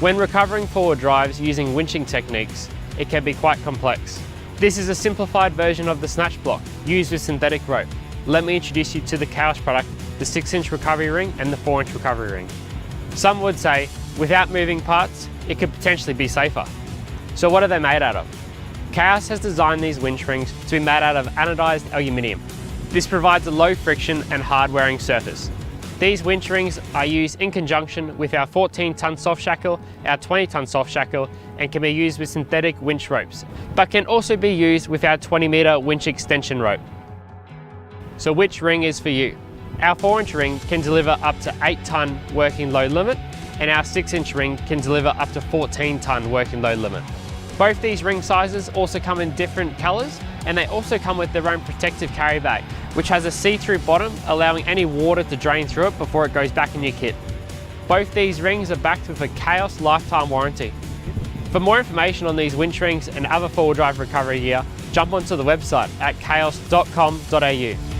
When recovering forward drives using winching techniques, it can be quite complex. This is a simplified version of the snatch block used with synthetic rope. Let me introduce you to the CAOS product, the 6-inch recovery ring and the 4-inch recovery ring. Some would say, without moving parts, it could potentially be safer. So what are they made out of? CAOS has designed these winch rings to be made out of anodised aluminium. This provides a low friction and hard wearing surface. These winch rings are used in conjunction with our 14-tonne soft shackle, our 20-tonne soft shackle, and can be used with synthetic winch ropes, but can also be used with our 20-metre winch extension rope. So which ring is for you? Our 4-inch ring can deliver up to 8-tonne working load limit, and our 6-inch ring can deliver up to 14-tonne working load limit. Both these ring sizes also come in different colours, and they also come with their own protective carry bag, which has a see-through bottom, allowing any water to drain through it before it goes back in your kit. Both these rings are backed with a CAOS lifetime warranty. For more information on these winch rings and other four-wheel drive recovery gear, jump onto the website at caos.com.au.